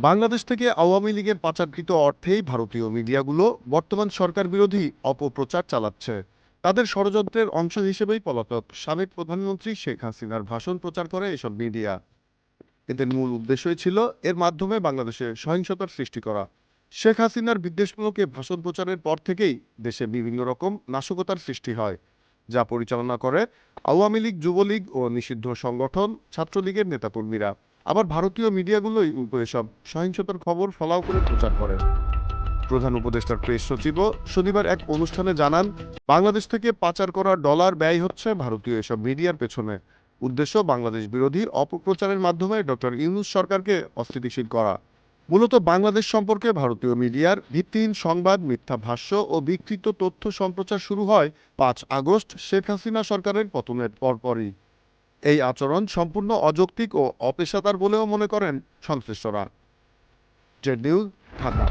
বাংলাদেশ থেকে আওয়ামী লীগের পাচারকৃত অর্থেই ভারতীয় মিডিয়াগুলো বর্তমান সরকার বিরোধী অপপ্রচার চালাচ্ছে। তাদের ষড়যন্ত্রের অংশ হিসেবেই পলাতক সাবেক প্রধানমন্ত্রী শেখ হাসিনার ভাষণ প্রচার করে এসব মিডিয়া। এদের মূল উদ্দেশ্যই ছিল এর মাধ্যমে বাংলাদেশে সহিংসতার সৃষ্টি করা। শেখ হাসিনার বিদ্বেষমূলক এই ভাষণ প্রচারের পর থেকেই দেশে বিভিন্ন রকম নাশকতার সৃষ্টি হয়, যা পরিচালনা করে আওয়ামী লীগ, যুবলীগ ও নিষিদ্ধ সংগঠন ছাত্রলীগের নেতাকর্মীরা। আবার ভারতীয় মিডিয়াগুলোই উল্টো এসব সহিংসতার খবর ফলাও করে প্রচার করে। প্রধান উপদেষ্টার প্রেস সচিবও শনিবার এক অনুষ্ঠানে জানান, বাংলাদেশ থেকে পাচার করা ডলার ব্যয় হচ্ছে ভারতীয় এসব মিডিয়ার পেছনে। উদ্দেশ্য বাংলাদেশ বিরোধী অপপ্রচারের মাধ্যমে ডক্টর ইউনূস সরকারকে অস্থিতিশীল করা। মূলত বাংলাদেশ সম্পর্কে ভারতীয় মিডিয়ার ভিত্তিহীন সংবাদ, মিথ্যা ভাষ্য ও বিকৃত তথ্য সম্প্রচার শুরু হয় 5 আগস্ট শেখ হাসিনা সরকারের পতনের পরপরই। এই আচরণ সম্পূর্ণ অযৌক্তিক ও অপেশাদার বলেও মনে করেন সংশ্লিষ্টরা। Z news, Dhaka.